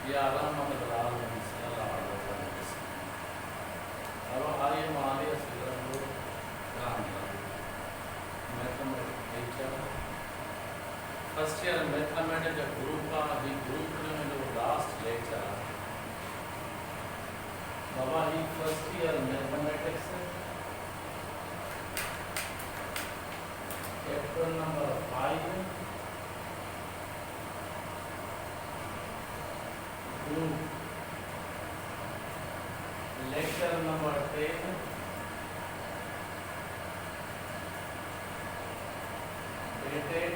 या रहमत लाल सल्लल्लाहु अलैहि वसल्लम। अब आइए हमारे सिलसिले काम mathematics teacher first year mathematics group का अभी ग्रुप में जो लास्ट लेक्चर बाबा ही first year mathematics chapter number 5 group lecture number 10 dated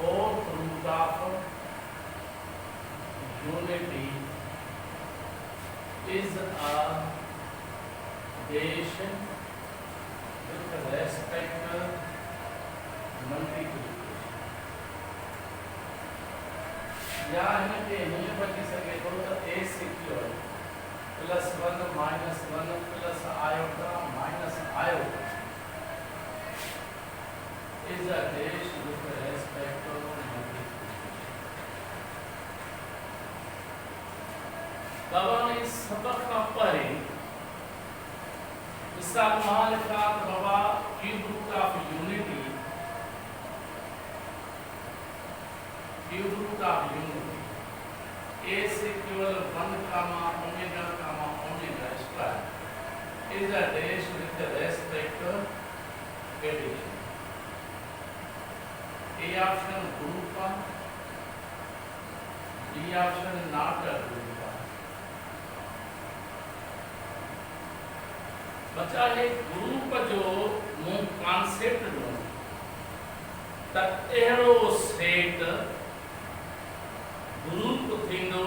4th root of unity is a addition with respect to multiplication। या इनके नहीं बची सके तो a सिक्योर +1 -1 plus iota minus iota is a dash with respect to multiplication। बाबा ने सबक का पढ़े मिसाल मान का बाबा cube root of unity a से केवल 1 comma omega square is a dash with respect to addition। A option group का, B option not a group का। बचा है ग्रुप जो मु कॉन्सेप्ट नो त एरो सेट ग्रुप थींदो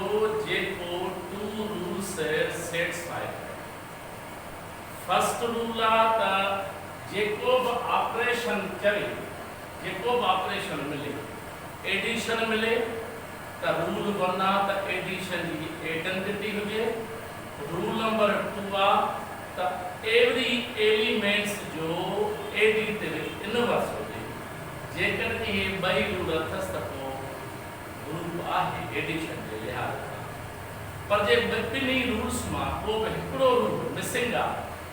जेको 2 रूल्स सेटिस्फाई करे। फर्स्ट रूल आ त जेको भी ऑपरेशन करे जेको भी ऑपरेशन मिले एडिशन मिले त रूल 1 आ त एडिशन की आइडेंटिटी हुजे। रूल नंबर 2 आ त एवरी एलिमेंट्स जो एडिटिव इनवर्स हुजे। जेकर ये बई रूल अथस त को ग्रुप आहे एडिशन जे लिहाज सां। पर जे ॿिन्ही रूल्स मां को भी हिकिड़ो रूल मिसिंग आ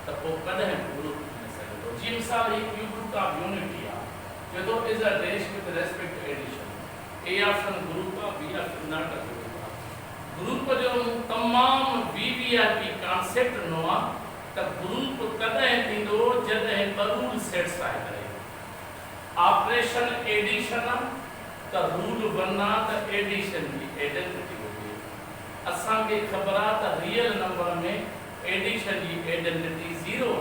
त को कॾहिं ग्रुप न सघंदो। जी मिसाल ही क्यूब रूट ऑफ यूनिटी जो is a dash with respect to addition। A option group का, B option not a group का। ग्रुप जो तमाम VVIP कॉन्सेप्ट नोआ त ग्रुप कदे थींदो जदे रूल सेटिस्फाई करे। ऑपरेशन एडिशन त रूल 1 आ त एडिशन की आइडेंटिटी हुजे। असां के खबर आ त रियल नंबर में एडिशन की आइडेंटिटी 0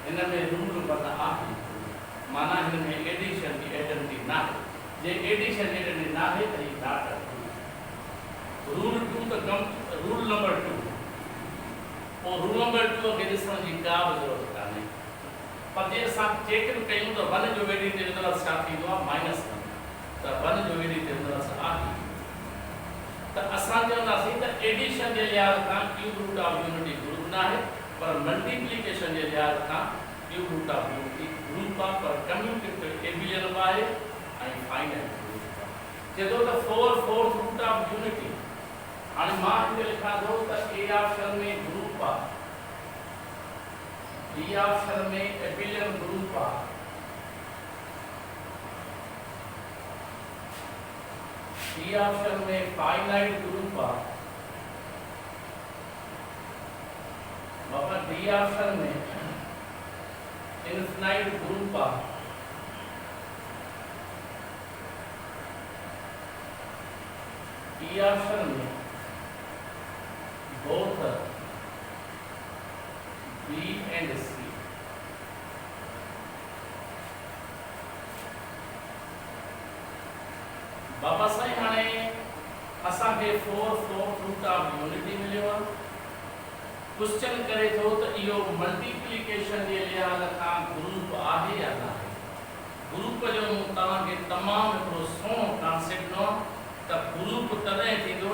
इन में रूल 1 आहे। माना इनमें एडिशन की आइडेंटिटी ना है। जे एडिशन आइडेंटिटी ना है तो ये नॉट अ रूल 2 तो कम रूल नंबर 2 और रूल नंबर 2 के दिसण जी का जरूरत काने। पर जे असां चेक कयूं तो 1 जो एडिशन मतलब छा थींदो आ -1 तो 1 जो एडिशन मतलब आहे तो असां चवंदासीं त एडिशन जे लिहाज सां cube root of unity group ना है पर मल्टीप्लिकेशन जे लिहाज सां cube root of unity group of पर commutative abelian by and finite group जे तो 4th रूट ऑफ यूनिटी हाने मां हिते लिखा दो त ए ऑप्शन में ग्रुप आ, बी ऑप्शन में एबिलियन ग्रुप आ, सी ऑप्शन में फाइनाइट ग्रुप आ, बाबा डी ऑप्शन में इनफिनाइट ग्रुप आ, ई ऑप्शन में both B and C। बाबा साईं हाणे असां के 4th रूट ऑफ यूनिटी मिलियो आहे। क्वेश्चन करे थो त इहो मल्टीप्लिकेशन जे लिहाज खां ग्रुप आहे या न आहे। ग्रुप जो तव्हांखे तमामु हिकिड़ो सुहिणो कॉन्सेप्ट ॾिनो त ग्रुप तॾहिं थींदो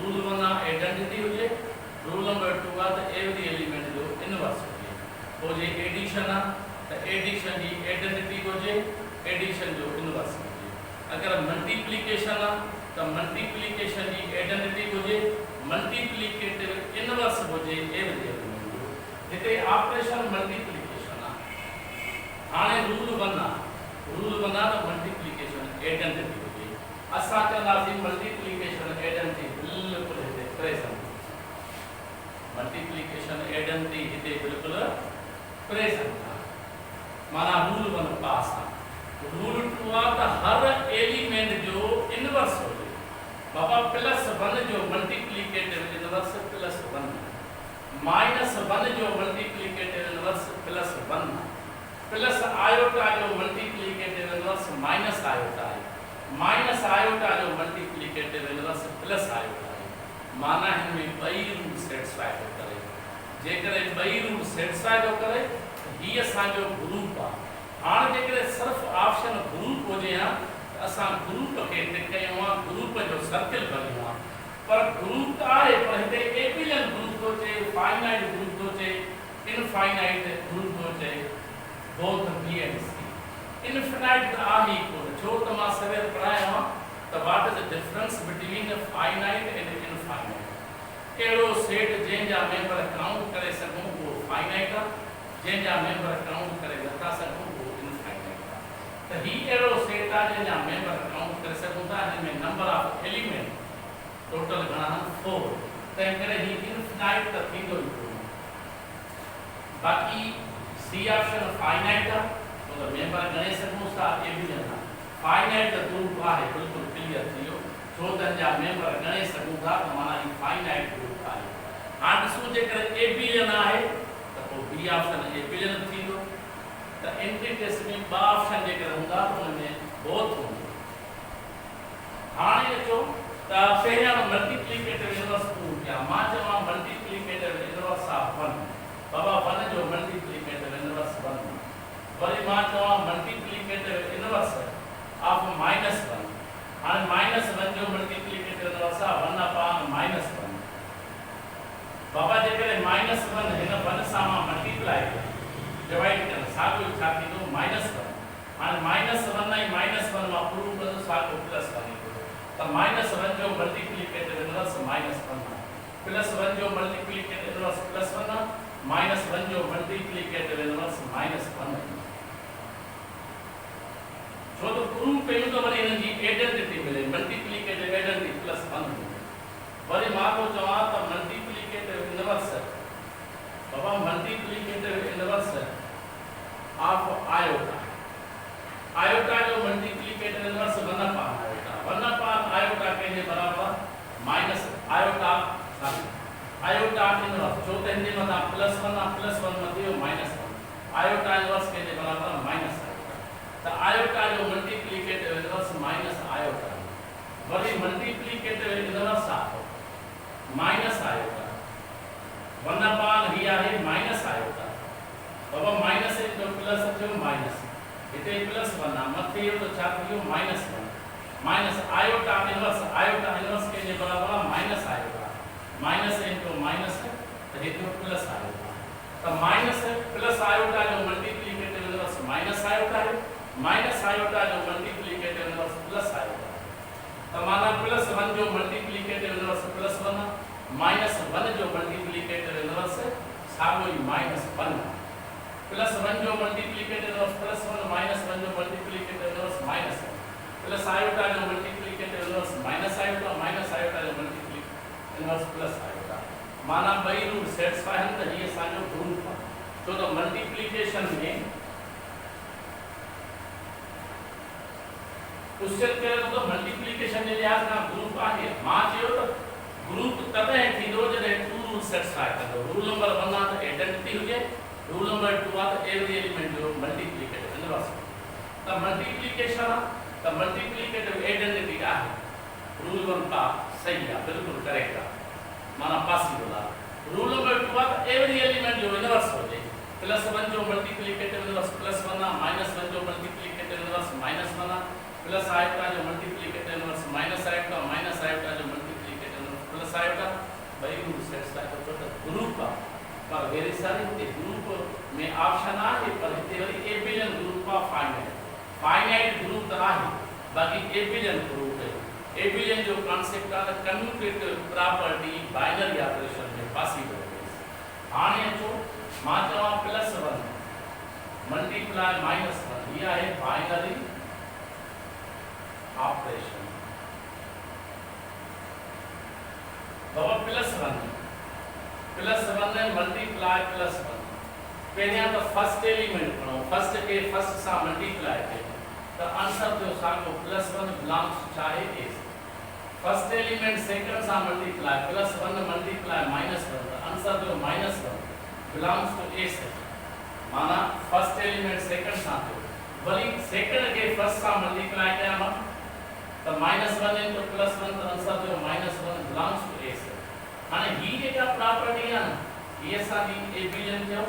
रूल 1 आइडेंटिटी हुजे, रूल नंबर 2 त एवरी एलिमेंट जो इनवर्स हुजे। हो जे एडिशन त एडिशन जी आइडेंटिटी हुजे, एडिशन जो इनवर्स हुजे। अगर मल्टीप्लिकेशन त मल्टीप्लिकेशन जी आइडेंटिटी हुजे, मल्टीप्लिकेटिव इनवर्स हुजे एवरी एलिमेंट जो। हिते ऑपरेशन मल्टीप्लिकेशन हाणे रूल 1 त मल्टीप्लिकेशन आइडेंटिटी हुजे। असां चवंदासीं मल्टीप्लिकेशन आइडेंटिटी बिल्कुल हिते प्रेजेंट, मल्टीप्लिकेशन आइडेंटिटी हिते बिल्कुल प्रेजेंट माना रूल 1 पास रूल 2 त हर एलिमेंट जो इनवर्स हुजे। बाबा +1 जो मल्टीप्लिकेटिव इनवर्स +1, -1 जो मल्टीप्लिकेटिव इनवर्स +1, प्लस आयोटा जो मल्टीप्लिकेटिव इनवर्स माइनस आयोटा है, माइनस आयोटा जो मल्टीप्लिकेटिव इनवर्स प्लस आयोटा है। माना इनमें बई रूल सेटिस्फाई थो करे। जेकरे बई रूल सेटिस्फाई थो करे ही असांजो ग्रुप आहे। हाणे जेकरे सिर्फ़ ऑप्शन ग्रुप हुजे हा त असां ग्रुप खे टिक कयूं हा, ग्रुप जो सर्किल भरियूं हा, पर ग्रुप त आहे पर हिते एबिलियन ग्रुप थो चए, फाइनाइट ग्रुप थो चए, इनफाइनाइट ग्रुप थो चए, both B and C। Infinite त आहे ई कोन, छो त मां सवेर पढ़ायो आहे त what is the difference between finite and infinite. कहिड़ो सेट जंहिंजा मेंबर काउंट करे सघूं उहो फाइनाइट आहे, जंहिंजा मेंबर काउंट करे नथा सघूं उहो इनफाइनाइट आहे। त ही अहिड़ो सेट आहे जंहिंजा मेंबर काउंट करे सघूं था, हिन में नंबर ऑफ एलिमेंट टोटल घणा आहिनि 4, तंहिं करे ही इनफिनाइट त थींदो ई कोन। बाक़ी सी ऑप्शन फाइनाइट है, तो मेंबर गणे सकूं था एबिलियन है। फाइनाइट तो ग्रुप है बिल्कुल क्लियर थियो, छो त जा मेंबर गणे सकूं था तो माना ही फाइनाइट ग्रुप है। हां ॾिसो जेकर एबिलियन है तो को बी ऑप्शन एबिलियन थींदो। त एंटिटीज में बा ऑप्शन जेकर हूंदा तो उनमें बोथ हूंदो। हाणे अचो त पहिरियां मल्टीप्लिकेटिव इनवर्स प्रूव कया। मां चवां मल्टीप्लिकेटिव इनवर्स ऑफ 1, बाबा 1 जो मल्टीप्लिकेटिव इनवर्स 1, वरी मां चवां मल्टीप्लिकेटिव इनवर्स ऑफ -1। हाणे -1 जो मल्टीप्लिकेटिव इनवर्स आहे 1/-1। बाबा जेकर -1 हिन 1 सां मां मल्टीप्लाई डिवाइड कयां साॻियो छा थींदो -1। हाणे -1 ऐं -1 मां प्रूव कंदो साॻियो +1 ईंदो। त -1 जो मल्टीप्लिकेटिव इनवर्स -1 आहे, +1 जो मल्टीप्लिकेटिव इनवर्स +1 आहे, -1 जो मल्टीप्लिकेटिव इनवर्स -1 है। छो तो प्रूव कयूं तो वरी इनजी आइडेंटिटी मिले, मल्टीप्लिकेटिव आइडेंटिटी +1। वरी मां तो चवां त multiplicative inverse Baba multiplicative inverse of iota, iota जो मल्टीप्लिकेटिव इनवर्स 1/आयोटा, 1/आयोटा के बराबर माइनस आयोटा आयोटा इनवर्स, छो त हिन मथा +1 मथे -1, आयोटा इनवर्स के बराबर माइनस आयोटा। त आयोटा जो मल्टीप्लिकेटिव इनवर्स माइनस आयोटा, वरी multiplicative inverse of minus iota 1/, ही आहे माइनस आयोटा। बाबा माइनस जो प्लस थियो माइनस, हिते +1 आहे, मथे यो तो छा थियो -1, माइनस आयोटा इनवर्स के बराबर minus iota, minus into minus तो ये तो प्लस आयोटा। तो माइनस प्लस आयोटा जो मल्टीप्लिकेटिव इनवर्स माइनस आयोटा है, माइनस आयोटा जो मल्टीप्लिकेटिव इनवर्स प्लस आयोटा। तो माना +1 जो मल्टीप्लिकेटिव इनवर्स +1, -1 जो मल्टीप्लिकेटिव इनवर्स सागो ही -1, +1 जो मल्टीप्लिकेटिव इनवर्स +1, -1 जो मल्टीप्लिकेटिव इनवर्स -1, प्लस आयोटा जो multiplicative inverse minus iota, minus iota जो मल्टीप्लिकेटिव इनवर्स प्लस आयोटा। माना बई रूल सेटिस्फाई हैं त ये असांजो ग्रुप आहे। छो त मल्टीप्लिकेशन में क्वेश्चन करे तो मल्टीप्लिकेशन जे लिहाज़ खां ग्रुप आहे। मां चयो त ग्रुप तॾहिं थींदो जॾहिं 2 रूल सेटिस्फाई कंदो। रूल नंबर 1 आहे त आइडेंटिटी हुजे, रूल नंबर 2 आहे त एवरी एलिमेंट जो मल्टीप्लिकेटिव इनवर्स। त मल्टीप्लिकेशन त मल्टीप्लिकेटिव आइडेंटिटी आहे, रूल 1 का सही है, बिल्कुल करेक्ट है, माना पॉसिबल है। रूल नंबर 2 है एवरी एलिमेंट जो इनवर्स हो जाए, +1 जो मल्टीप्लिकेटिव इनवर्स +1 है, -1 जो मल्टीप्लिकेटिव इनवर्स -1 है, प्लस आयोटा जो multiplicative inverse -iota, minus iota जो मल्टीप्लिकेटिव इनवर्स प्लस आयोटा भाई रूल सेटिस्फाई तो ग्रुप आ पर वेरी सारी ते ग्रुप में ऑप्शन आ है पर हिते वरी ए billion group a finite group त आहे बाकी ए बिलियन ग्रुप है ए बिलियन जो कांसेप्ट आ कम्यूटेटिव प्रॉपर्टी बाइनरी ऑपरेशन में पॉसिबल है हाने अचो मां चवा +1 मल्टीप्लाई -1 ये है बाइनरी ऑपरेशन बाबा +1 ने मल्टीप्लाई +1 पहले तो फर्स्ट एलिमेंट पढ़ो फर्स्ट के फर्स्ट सा मल्टीप्लाई के तो आंसर जो साको +1 बिलोंग्स चाहे ए फर्स्ट एलिमेंट सेकंड सा मल्टीप्लाई +1 मल्टीप्लाई -1 तो आंसर जो -1 बिलोंग्स टू ए से माना फर्स्ट एलिमेंट सेकंड सा तो वली सेकंड के फर्स्ट सा मल्टीप्लाई किया हम तो -1 इनटू +1 तो आंसर जो -1 बिलोंग्स टू ए से माने ही जेका प्रॉपर्टी है ना ये सारी ए बिलियन जो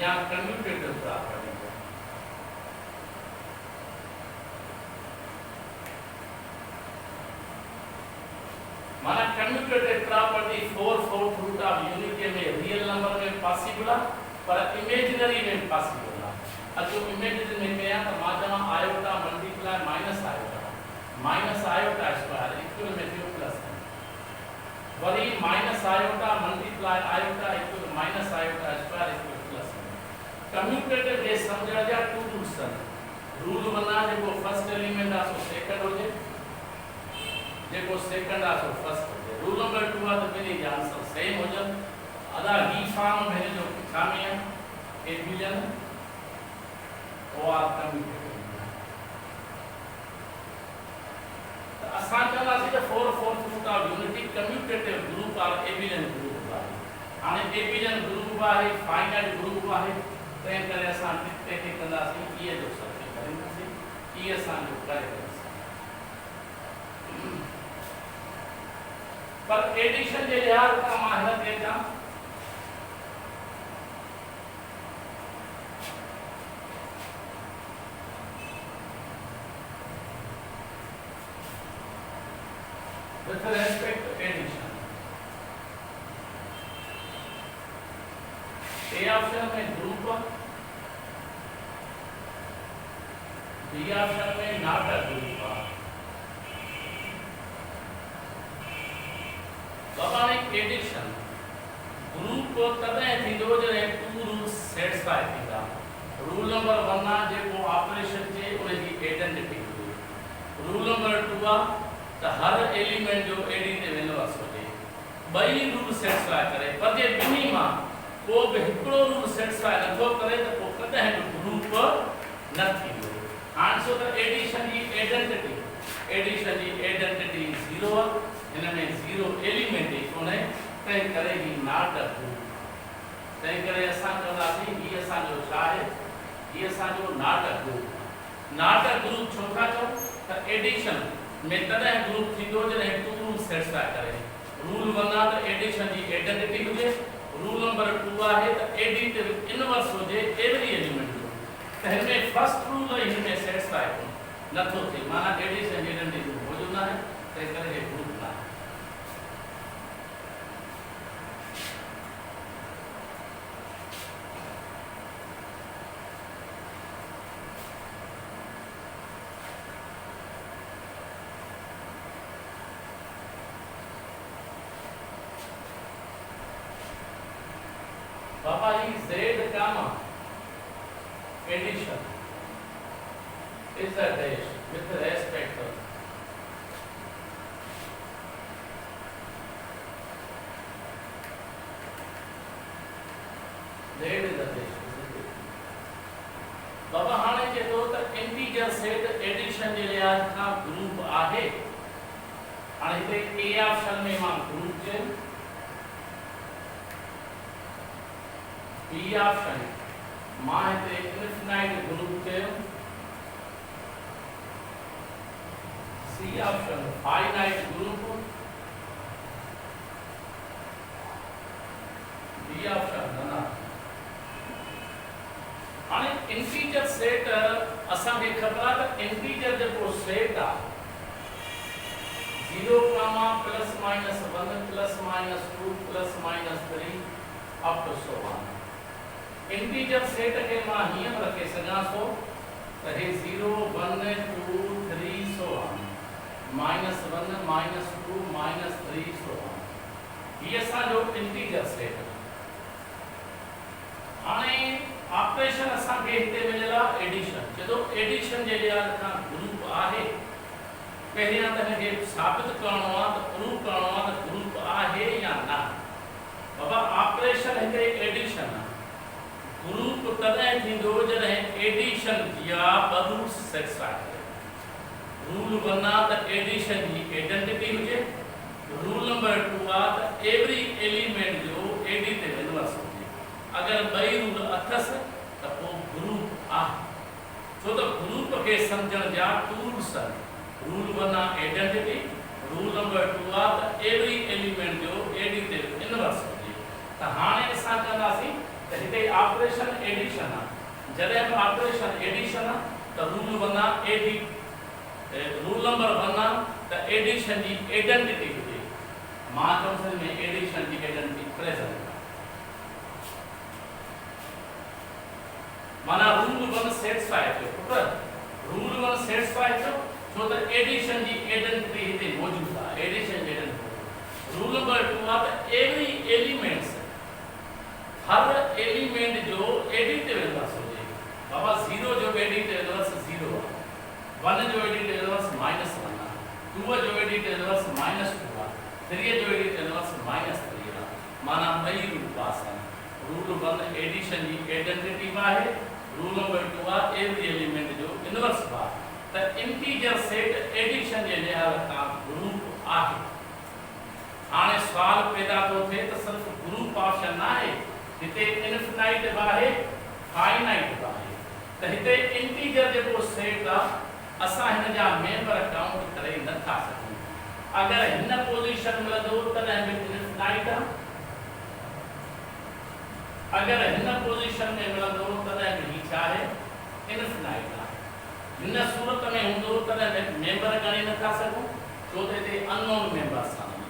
या कम्यूटेटिव प्रॉपर्टी है माना commutative property 4 root of unity में रियल नंबर में पॉसिबल है पर इमेजिनरी में पॉसिबल है अजो इमेजिनरी में क्या तो माध्यम iota multiply minus iota square equal में जो प्लस वरी minus iota multiply iota equal minus iota square equal plus commutative जे समझा जा टू रूट्स रूल बना जेको फर्स्ट एलिमेंट आ सो सेकंड हो जे जेको सेकंड आ सो फर्स्ट हो जे रूल नंबर 2 आ तो मेरी आंसर सेम हो जा अदा ही फॉर्म में जो सामने है ए बिलियन और कम्यूटेटिव असा चला से 4 root of unity commutative group और ए बिलियन ग्रुप आहे हाने ए बिलियन ग्रुप आहे फाइनाइट ग्रुप आहे तय करे असा टिक कंदासी ये जो सब करेंगे ये असा जो करे पर एडिशन जे लिहाज का माहिर के जा with respect to addition A option में ग्रुप B ऑप्शन में नॉट अ ग्रुप बाबा ने एडिशन ग्रुप को तदे थी दो जने टू रूल्स सेटिस्फाई थीगा रूल नंबर 1 ना जेको ऑपरेशन जे उन जी आइडेंटिटी रूल नंबर 2 तो हर एलिमेंट जो एडी ते वेनवर्स होजे बई रूल सेटिस्फाई करे पर जे बिनी मा को भी हिकड़ो रूल सेटिस्फाई नथो करे तो को कदे ग्रुप न थींदो आंसर तो एडिशन जी आइडेंटिटी 0 इनमें 0 एलिमेंट ही कोने तय करे ही नॉट अ ग्रुप तय करे असा चंदासी ही असा जो चाहे ही असा जो नॉट अ ग्रुप छोटा चो तो एडिशन में तदे ग्रुप थी दो जने टू रूल सेटिस्फाई करे रूल 1 आ तो एडिशन जी आइडेंटिटी हुजे रूल नंबर 2 आहे तो एडिटिव इनवर्स हुजे एवरी एलिमेंट जो तो इनमें फर्स्ट रूल इनमें सेटिस्फाई न तो थी माना एडिशन जी आइडेंटिटी मौजूद ना है तो करे ग्रुप ना Papa is Z comma addition is a dash with respect to Z is a dash Papa हाने के तो इंटीजर सेट एडिशन जे लिहाज का ग्रुप आहे हाने ते ए ऑप्शन में मां ग्रुप जे बी ऑप्शन मां हिते इनफिनाइट ग्रुप कयो C option finite group D option ना हाने इंटीजर सेट असा के खबर है इंटीजर जो सेट आ 0 0, plus minus 1 plus minus 2 plus minus 3 up to so on. Integer set के मां हियं रखे सघां थो त हे 0 1 2 3 so on, minus 1 minus 2 minus 3 so on. ये असांजो इंटीजर सेट. हाणे ऑपरेशन असांखे हिते मिलियल आहे एडिशन. जॾहिं एडिशन जे लिहाज़ खां ग्रुप आहे, पहिरियां त हिनखे साबित करणो आहे त प्रूव करणो आहे त ग्रुप आहे या न. बाबा ऑपरेशन हिते एडिशन आहे. ग्रुप तॾहिं थींदो जॾहिं एडिशन जी ॿ रूल्स सेटिस्फाई करे. रूल 1 आहे त एडिशन जी आइडेंटिटी हुजे. रूल नंबर 2 आहे त एवरी एलिमेंट जो एडी ते इनवर्स हुजे. अगर ॿई रूल अथसि त पोइ ग्रुप आहे. छो त ग्रुप खे सम्झण जा टू रूल्स आहिनि. रूल 1 आहे आइडेंटिटी. रूल नंबर 2 आहे त एवरी एलिमेंट जो एडी ते इनवर्स हुजे. त हाणे असां चवंदासीं त हिते ऑपरेशन एडिशन आहे. जॾहिं बि ऑपरेशन एडिशन आहे त रूल 1 आहे एडी. रूल नंबर 1 आहे त एडिशन जी आइडेंटिटी हुजे. मां चवंदुसि में एडिशन जी आइडेंटिटी प्रेजेंट आहे. माना रूल 1 सेटिस्फाई थियो. पुट रूल 1 सेटिस्फाई थियो छो त एडिशन जी आइडेंटिटी हिते मौजूद आहे. एडिशन जी आइडेंटिटी. रूल नंबर 2 आहे त एवरी एलिमेंट्स, हर एलिमेंट जो एडी ते इनवर्स हुजे. बाबा 0 जो एडी ते इनवर्स 0 आहे. 1 जो एडी ते इनवर्स -1 आहे. 2 जो एडी ते इनवर्स -2 आहे. 3 जो एडी ते इनवर्स -3 आहे. माना ॿई रूल पास आहिनि. रूल 1 एडिशन जी आइडेंटिटी आहे. रूल नंबर 2 आहे एवरी एलिमेंट जो इनवर्स आहे. त इंटीजर सेट एडिशन जे लिहाज़ खां ग्रुप आहे. हाणे सवाल पैदा थो थिए त सिर्फ़ ग्रुप ऑप्शन न आहे. हिते इनफिनाइट बि आहे, फाइनाइट बि आहे. त हिते इंटीजर जेको सेट आहे असां हिन जा मेंबर काउंट करे नथा सघूं. अगरि हिन पोज़ीशन मिलंदो तॾहिं बि इनफिनाइट आहे. अगर हिन पोजीशन में मिलंदो तॾहिं बि ही छा आहे इनफिनाइट आहे. हिन सूरत में हूंदो तॾहिं मेंबर गणे नथा सघूं छो त हिते अननोन मेंबर्स आहिनि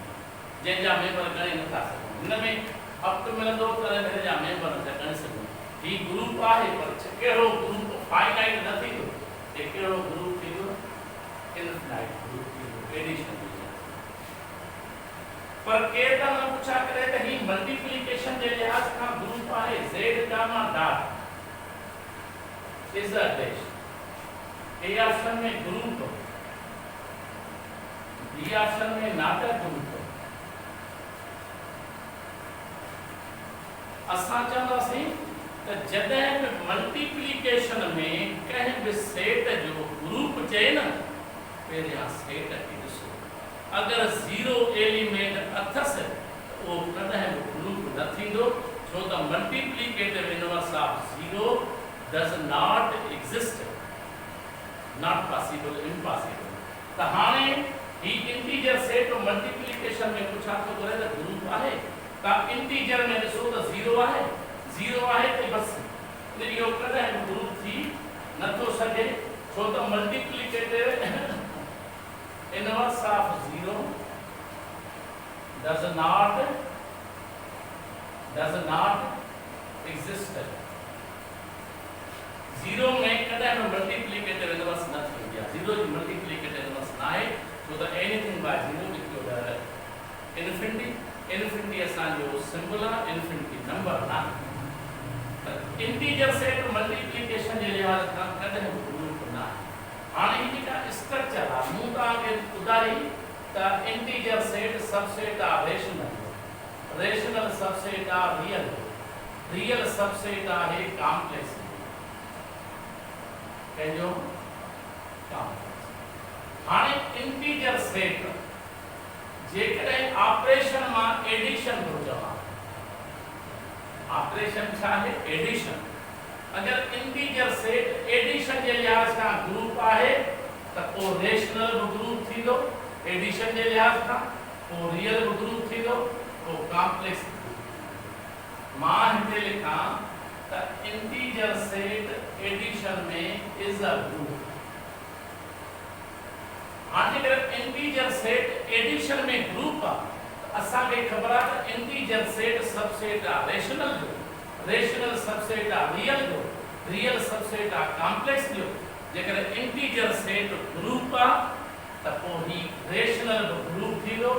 जंहिंजा मेंबर गणे नथा सघूं. हिन में अप मिलंदो तॾहिं हिन जा मेंबर नथा गणे सघूं. ही ग्रुप आहे पर कहिड़ो ग्रुप फाइनाइट न थींदो. हे कहिड़ो ग्रुप थींदो इनफिनाइट ग्रुप थींदो एडिशन. पर केर त न पुछा करे त ही मल्टीप्लिकेशन जे लिहाज़ खां ग्रुप आहे. z gamma dot is a dash. A option में ग्रुप, बी ऑप्शन में नॉट अ ग्रुप. असां चवंदासीं त जॾहिं बि मल्टीप्लिकेशन में कंहिं बि सेट जो ग्रुप चए न, पहिरियां सेट खे ॾिसो. अगर 0 एलिमेंट अथसि त उहो कॾहिं बि ग्रुप न थींदो छो त multiplicative inverse of 0 does not exist. Not possible, impossible. त हाणे ही इंटीजर सेट मल्टीप्लिकेशन में पुछा थो करे त ग्रुप आहे. त इंटीजर में ॾिसो त 0 आहे. 0 आहे त बस इहो कॾहिं बि ग्रुप थी नथो सघे छो त multiplicative inverse of 0 does not exist. 0 में कदा में मल्टीप्लिकेटिव इनवर्स न थी गया. 0 जी मल्टीप्लिकेटिव इनवर्स ना है so that anything by 0 equal to infinity. infinity असांजो सिंबल आहे, infinity नंबर ना. इंटीजर सेट मल्टीप्लिकेशन जे लिहाज़ खां कॾहिं ग्रुप न आहे. हाणे ही जेका स्ट्रक्चर आहे मूं तव्हांखे ॿुधाई त इंटीजर सेट सबसेट आहे रेशनल. रेशनल सबसेट आहे रियल. रियल सबसेट आहे कॉम्प्लेक्स. कंहिंजो कॉम्प्लेक्स. हाणे इंटीजर सेट जेकॾहिं ऑपरेशन मां एडिशन थो चवां. ऑपरेशन छा आहे एडिशन. अगर इंटीजर सेट एडिशन के लिहाज का ग्रुप आहे त पोइ रेशनल ग्रुप थींदो. एडिशन के लिहाज का पोइ रियल ग्रुप थींदो, पोइ कॉम्प्लेक्स. मां हिते लिखां त इंटीजर सेट एडिशन में इज अ ग्रुप. हाणे जेकर इंटीजर सेट एडिशन में ग्रुप आहे असां खे ख़बर आहे त इंटीजर सेट सबसेट आहे रेशनल जो, रेशनल सबसेट आहे रियल जो, रियल सबसेट आहे कॉम्प्लेक्स जो। जेकर इंटीजर सेट ग्रुप आहे त पोइ ही रेशनल ग्रुप थींदो,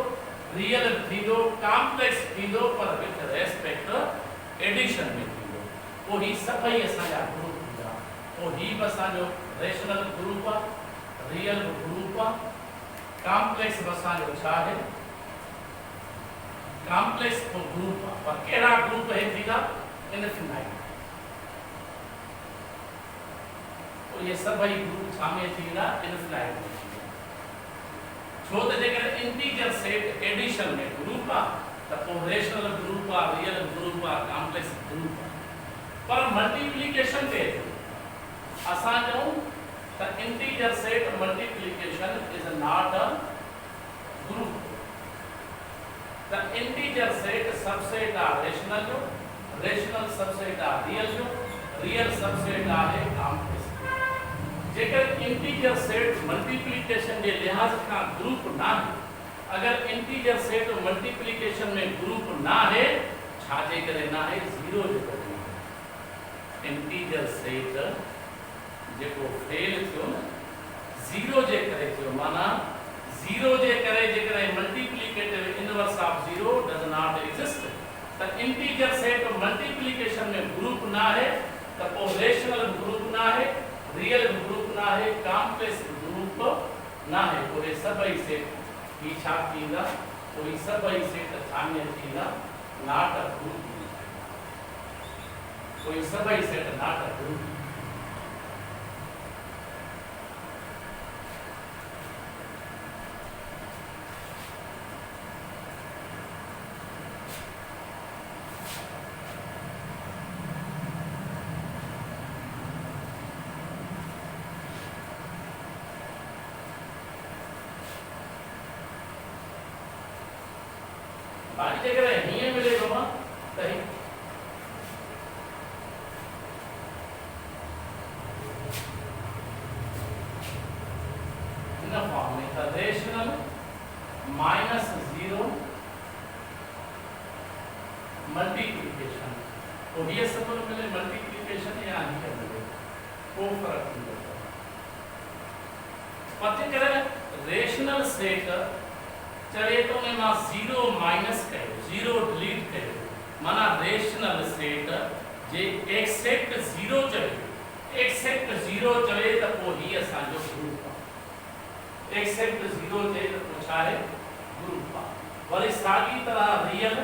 रियल थींदो, कॉम्प्लेक्स थींदो, पर विथ रेस्पेक्ट एडिशन में थींदो। पोइ ही सभई असांजा ग्रुप थींदा। पोइ ही बि असांजो रेशनल ग्रुप आहे, रियल ग्रुप आहे, कॉम्प्लेक्स बि असांजो छा आहे कॉम्प्लेक्स ग्रुप आहे। पर कहिड़ा ग्रुप हे थींदा इनफिनाइट। तो ये सभई ग्रुप छा में थींदा इनफिनाइट में थींदा। छो त जेकर इंटीजर सेट एडिशन में ग्रुप आहे त पोइ रेशनल ग्रुप आहे, रियल ग्रुप आहे, कॉम्प्लेक्स ग्रुप आहे। पर मल्टीप्लिकेशन ते असां चऊं त integer set multiplication is not a group. त इंटीजर सेट सबसेट आहे रेशनल जो, रेशनल सबसेट आहे रियल जो, रियल सबसेट आहे कॉम्प्लेक्स। जेकर इंटीजर सेट मल्टीप्लिकेशन के लिहाज का ग्रुप ना है, अगर इंटीजर सेट मल्टीप्लिकेशन में ग्रुप ना है छाजे करे ना है जीरो जे करे ना है। इंटीजर सेट जेको फेल थियो न जीरो जे करे थियो, माना जीरो जे करे जेकर multiplicative inverse of zero does not exist. त इंटीजर सेट मल्टीप्लिकेशन में ग्रुप ना है त पोइ रेशनल ग्रुप ना है, रियल ग्रुप ना है, कॉम्प्लेक्स ग्रुप ना है। कोई सभई सेट ही छा थींदा, कोई सभई सेट छामे थींदा नॉट अ ग्रुप। कोई सभई सेट नॉट अ ग्रुप। बाकी जगह हिए मिले बाबा सही इन फॉर्म में था रेशनल माइनस जीरो मल्टीप्लिकेशन। तो ये सब मिले मल्टीप्लिकेशन या नहीं मिले कोई फर्क नहीं पड़ता। पते करे रेशनल सेट चले तो में मां जीरो माइनस कयो, जीरो डिलीट कयो, माना रेशनल सेट जे एक्सेप्ट जीरो चले, एक्सेप्ट जीरो चले त पोइ ही असांजो ग्रुप आहे। एक्सेप्ट जीरो चले त पोइ छा आहे ग्रुप आहे। वरी साॻी तरह रियल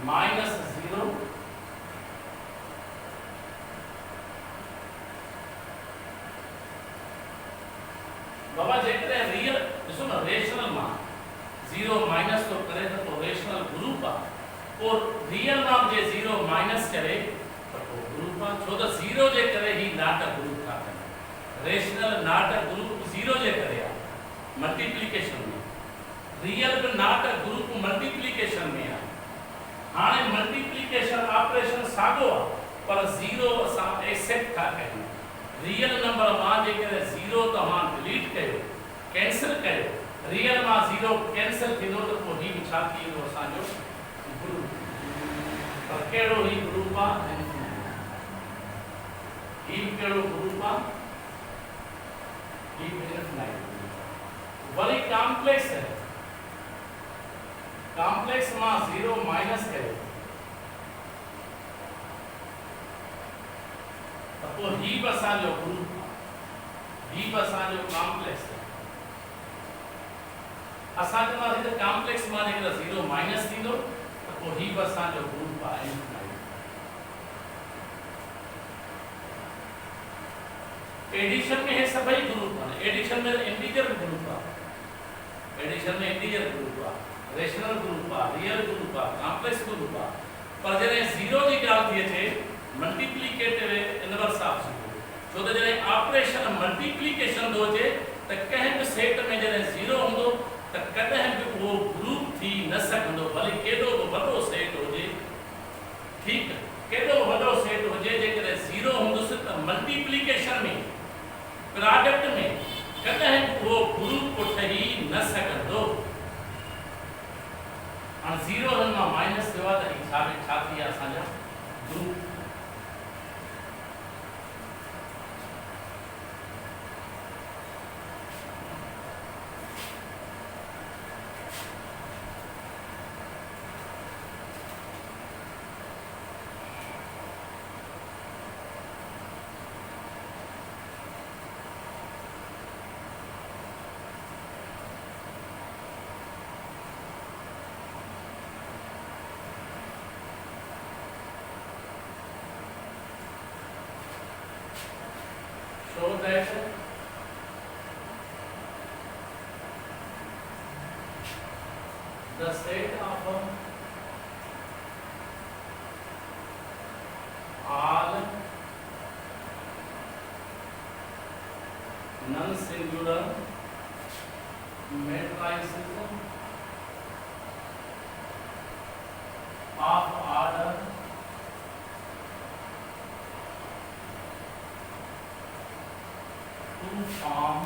माइनस जीरो बाबा जेकर रियल ॾिसो न रेशनल मां जीरो माइनस तो करे तो रेशनल ग्रुप आ और रियल नाम जे जीरो माइनस करे तो ग्रुप आ। छो तो जीरो जे करे ही नाटक ग्रुप था करे। रेशनल नाटक ग्रुप जीरो जे करे आ मल्टीप्लिकेशन में, रियल भी नाटक ग्रुप मल्टीप्लिकेशन में आ। हाने मल्टीप्लिकेशन ऑपरेशन सागो आ पर जीरो असा एक्सेप्ट था कयूं। रियल नंबर मां जे करे जीरो तमां डिलीट कयो, कैंसिल कयो, रियल मां जीरो कैंसिल थींदो त पोइ ही छा थींदो असांजो ग्रुप। पर कहिड़ो ही ग्रुप आहे ही कहिड़ो ग्रुप आहे ही इनफिनाइट। वरी कॉम्प्लेक्स है, कॉम्प्लेक्स मां जीरो माइनस कयो त पोइ ही बि असांजो ग्रुप आहे, ही बि असांजो कॉम्प्लेक्स है। असां चवंदासीं त कॉम्प्लेक्स मां जेकर जीरो माइनस थींदो त पोइ ही बि असांजो ग्रुप आहे इनफिनाइट। एडिशन में हे सभई ग्रुप आहिनि। एडिशन में इंटीजर ग्रुप आहे, एडिशन में इंटीजर ग्रुप आहे, रेशनल ग्रुप आहे, रियल ग्रुप आहे, कॉम्प्लेक्स ग्रुप आहे। पर जॾहिं जीरो जी ॻाल्हि थी अचे मल्टीप्लिकेटिव इनवर्स ऑफ जीरो, छो त जॾहिं ऑपरेशन मल्टीप्लिकेशन थो अचे त कंहिं बि सेट में जॾहिं जीरो हूंदो त कॾहिं बि उहो ग्रुप थी न सघंदो, भले केॾो बि वॾो सेट हुजे। ठीकु, केॾो वॾो सेट हुजे जेकॾहिं जीरो हूंदुसि त मल्टीप्लिकेशन में प्रोडक्ट में कॾहिं बि उहो ग्रुप ठही आहे त हिसाब छा थी विया असांजा group. So that the set of all non-singular matrices of order to form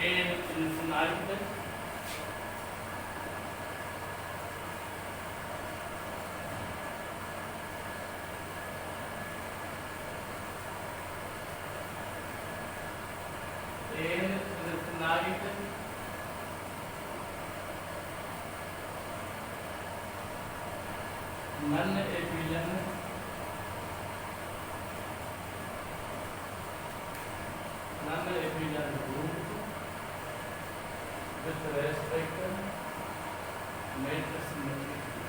an infinite non-abelian group with respect to matrix multiplication.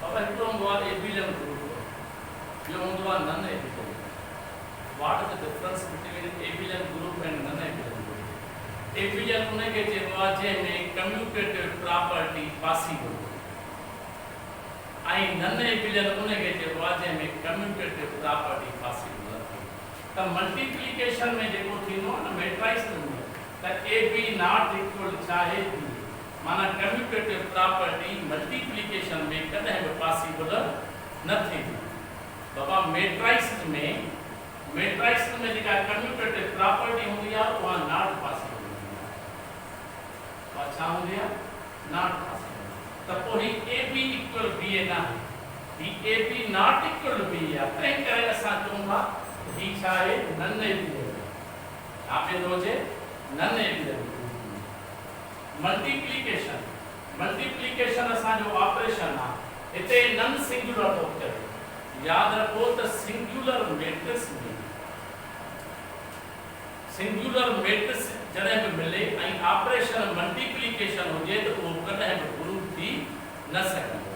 अब हिकिड़ो हूंदो आहे एबिलियन ग्रुप, ॿियो हूंदो आहे नन एबिलियन। What is the difference between abelian group and non-abelian group? Abelian उनखे चइबो आहे जंहिंमें कम्यूटेटिव प्रॉपर्टी पॉसिबल, ऐं non-abelian उनखे चइबो आहे जंहिंमें कम्यूटेटिव प्रॉपर्टी पॉसिबल नथी। त मल्टीप्लिकेशन में जेको थींदो आहे न मैट्रिक्स में, त AB नॉट इक्वल छा आहे B, माना कम्यूटेटिव प्रॉपर्टी मल्टीप्लिकेशन में कॾहिं बि पॉसिबल न थींदी। बाबा मैट्रिक्स में जेका कम्यूटेटिव प्रॉपर्टी हूंदी आहे उहा नॉट पॉसिबल हूंदी आहे। छा हूंदी आहे? Not possible. त पोइ ही AB इक्वल B न आहे, ही AB नॉट इक्वल B आहे। तंहिं करे असां चऊं था ही छा आहे? नन एबिलियन। छा पेंदो हुजे? नन एबिलियन। मल्टीप्लिकेशन असांजो ऑपरेशन आहे, हिते नन सिंगुलर थो करे। याद रखो त सिंगुलर मैट्रिक्स जॾहिं बि मिले ऐं ऑपरेशन मल्टीप्लिकेशन हुजे त उहो कॾहिं बि ग्रुप थी न सघंदो।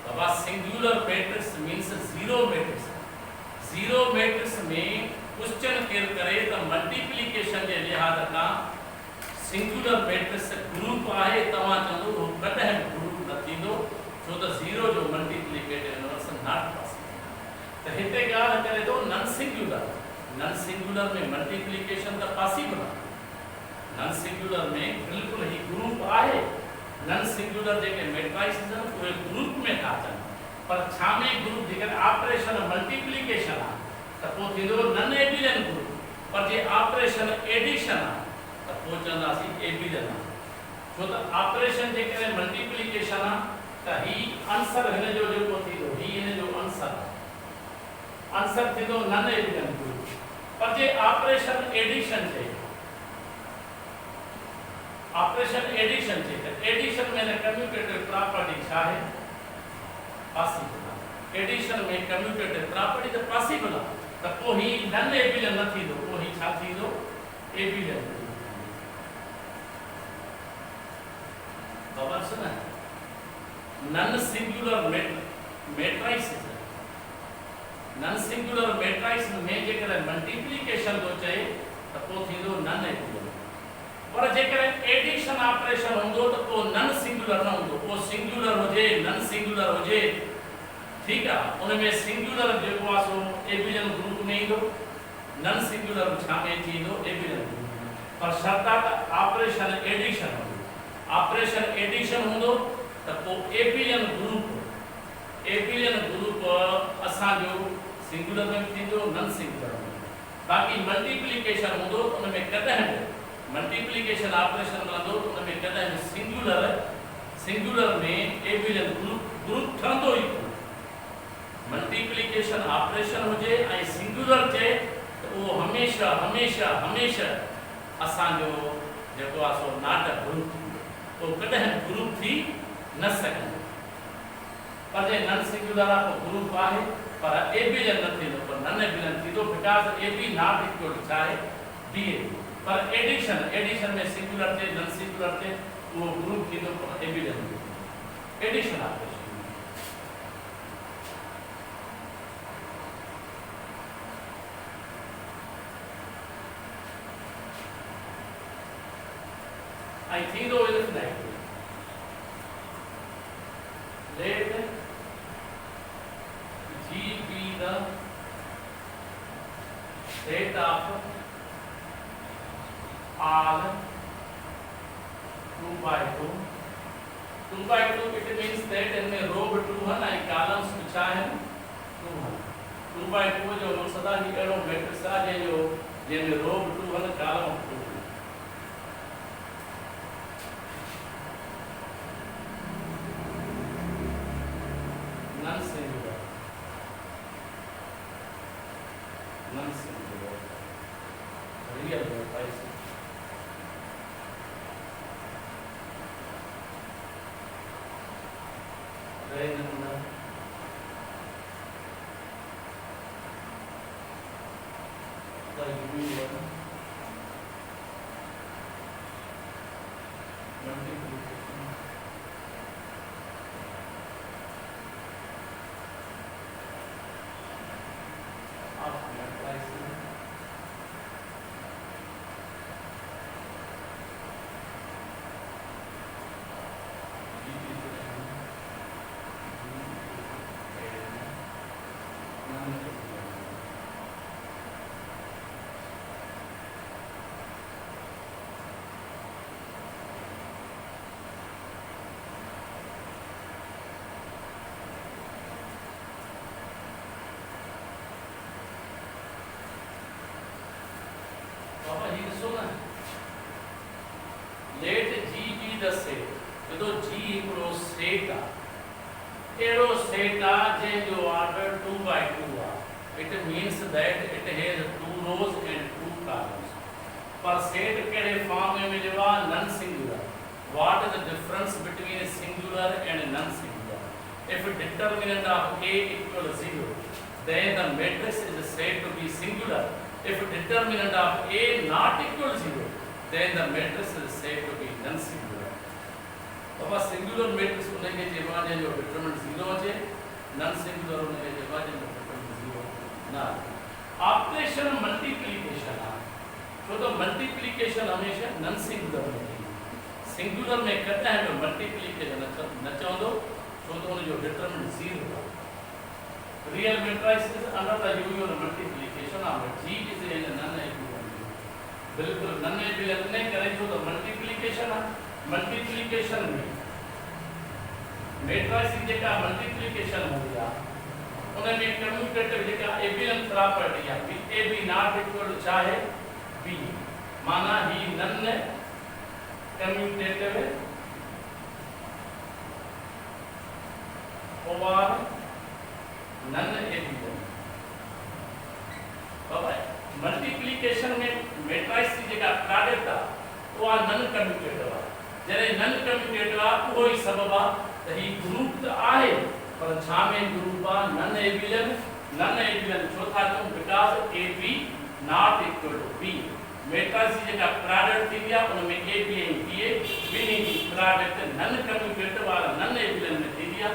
बाबा singular matrix means zero matrix. Zero matrix में क्वेश्चन केरु करे त मल्टीप्लिकेशन जे लिहाज़ खां सिंगुलर मैट्रिक्स ग्रुप आहे, तव्हां चवंदो उहो कॾहिं बि ग्रुप न थींदो, छो त ज़ीरो जो मल्टीप्लिकेटिव इनवर्स नॉट पॉसिबल। त हिते ॻाल्हि करे थो नन सिंगुलर में मल्टीप्लिकेशन त पॉसिबल आहे, नन सिंगुलर में बिल्कुलु ही ग्रुप आहे। नन सिंगुलर जेके मैट्रिक्स आहिनि उहे ग्रुप में था अचनि, पर छा में ग्रुप जेकर ऑपरेशन मल्टीप्लिकेशन आहे त पोइ थींदो नन एबिलियन ग्रुप, पर जे ऑपरेशन एडिशन आहे त पोइ चवंदासीं एबिलियन आहे। छो त ऑपरेशन जेकॾहिं मल्टीप्लिकेशन आहे त ही आंसर हिन जो जेको थींदो, ही हिन जो आंसर थींदो नन एबिलियन ग्रुप। पर जे ऑपरेशन एडिशन चए त एडिशन में कम्यूटेटिव प्रॉपर्टी छा आहे? पॉसिबल आहे। एडिशन में कम्यूटेटिव प्रॉपर्टी त पॉसिबल आहे, त पोइ ही नन एबिलियन न थींदो, पोइ ही छा थींदो? एबिलियन। ख़बर छ न? नन सिंगुलर मैट्रिक्स में जेकर मल्टीप्लिकेशन तो चए त पोइ थींदो नन एबिलियन। पर जेकर एडिशन ऑपरेशन हूंदो त पोइ नन सिंगुलर न हूंदो, पोइ सिंगुलर हुजे नन सिंगुलर हुजे, ठीकु आहे, उनमें सिंगुलर जेको आहे सो एबिलियन ग्रुप में ईंदो, नन सिंगुलर छा में थींदो? एबिलियन ग्रुप में। पर शर्त आहे त ऑपरेशन एडिशन हूंदो। ऑपरेशन एडिशन हूंदो त पोइ एबिलियन एबिलियन ग्रुप असांजो सिंगुलर में थींदो नॉन सिंगुलर में। बाकी मल्टीप्लिकेशन हूंदो त उन में कॾहिं बि मल्टीप्लिकेशन ऑपरेशन मिलंदो त उन में कॾहिं बि सिंगुलर में एबिलियन ग्रुप ठहंदो ई कोन। मल्टीप्लिकेशन ऑपरेशन हुजे ऐं सिंगुलर चे त उहो हमेशा हमेशा हमेशा असांजो जेको आहे सो नाट ग्रुप थींदो, तो कॾहिं ग्रुप थी न सघंदो। पर जे नॉन सिंगुलर आहे पोइ ग्रुप आहे पर एबिलियन न थींदो, पर नॉन एबिलियन थींदो because A B not equal to छा आहे बी ए। पर एडिशन में सिंगुलर थे नॉन सिंगुलर थे वो ग्रुप थींदो पर abelian addition operation. I think though is like let G be the set of all 2 by 2 it means that इनमें रो 2 है ना कॉलम्स छा है 2 है 2 by 2 जो मकसद है कि एरो मैट्रिक्स आहे जो जंहिंमें रो 2 है कॉलम 2 नॉन सिंगुलर रियल पैसे let G be the set तो G equals set arrow set जे जो order 2 by 2 it means that it has 2 rows and 2 columns पर set केड़े फॉर्म में मिलेगा non singular। what is the difference between a singular and a non singular? if determinant of A equals 0 then the matrix is said to be singular। if determinant of A not equal 0 then the matrix is said to be non singular। Baba singular matrix उन के जेवा जो determinant 0 है non singular उन के जेवा जो determinant 0 ना। ऑपरेशन मल्टीप्लिकेशन तो मल्टीप्लिकेशन हमेशा नॉन सिंगुलर में सिंगुलर में कदा है मल्टीप्लिकेशन न चवंदो तो उन जो determinant 0 real matrix under the union multiplication of G is in non abelian बिल्कुल नॉन एबिलियन नहीं करे तो मल्टीप्लिकेशन मल्टीप्लिकेशन में मैट्रिक्स जेका मल्टीप्लिकेशन हो गया उन में कम्यूटेटिव जेका एबिलियन प्रॉपर्टी है A B not equal to छा है बी माना ही नन कम्यूटेटिव ओवर नन एबिलियन। बाबा मल्टीप्लिकेशन में मैट्रिक्स जेका प्रोडक्ट है वो नन कम्यूटेटिव है जरे नन कम्यूटेटिव वो ही सबब आ त ही ग्रुप त आहे पर छा में ग्रुप आ नन एबिलियन छो था तो because A B not equal to B matrix जेका प्रोडक्ट थी गया उन में ए बी ऐं बी ए बिनी की प्रोडक्ट नन कम्यूटेटिव वाला नन एबिलियन में थी गया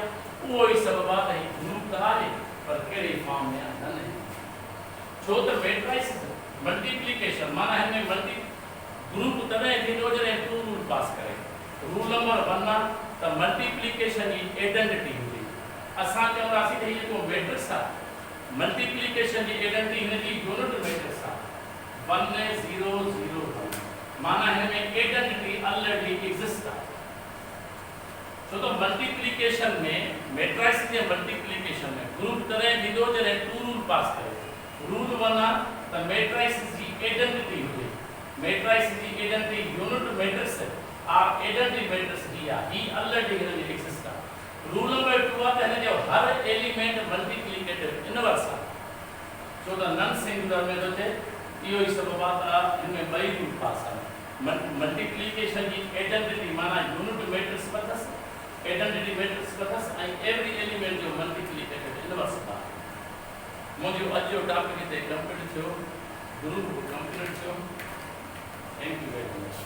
वो ही सबब आ त ही ग्रुप त आहे पर केड़ी फॉर्म में नन छो त मैट्रिक्स मल्टीप्लिकेशन माना है मल्टी ग्रुप तने थींदो जने 2 रूल पास करे। रूल नंबर 1 आ त मल्टीप्लिकेशन की आइडेंटिटी हुई असा चवंदासी त ये को मैट्रिक्स आ मल्टीप्लिकेशन की आइडेंटिटी हिन जी यूनिट मैट्रिक्स आ 1 0 0 1 माना हिन में आइडेंटिटी ऑलरेडी एग्जिस्ट आ छो तो मल्टीप्लिकेशन में मैट्रिक्स जे मल्टीप्लिकेशन में ग्रुप करे दीदो जने टू रूल पास करे रूल बना त मैट्रिक्स जी आइडेंटिटी हुई मैट्रिक्स जी आइडेंटिटी यूनिट मैट्रिक्स और आइडेंटिटी मैट्रिक्स ही ऑलरेडी हिन एग्जिस्ट आहे रूल नंबर 2 आहे त हिन जो हर एलिमेंट मल्टीप्लिकेटिव इनवर्स आहे छो त नन सिंगुलर में तो थे इहो ही सब बात आहे इनमें बई रूल पास आहे मल्टीप्लिकेशन की आइडेंटिटी माना यूनिट मैट्रिक्स बतस आइडेंटिटी मैट्रिक्स बतस ऐं एवरी एलिमेंट जो मल्टीप्लिकेटिव इनवर्स आहे मुझे अज जो टॉपिक ते कंप्लीट थियो ग्रुप कंप्लीट थियो थैंक यू वेरी मच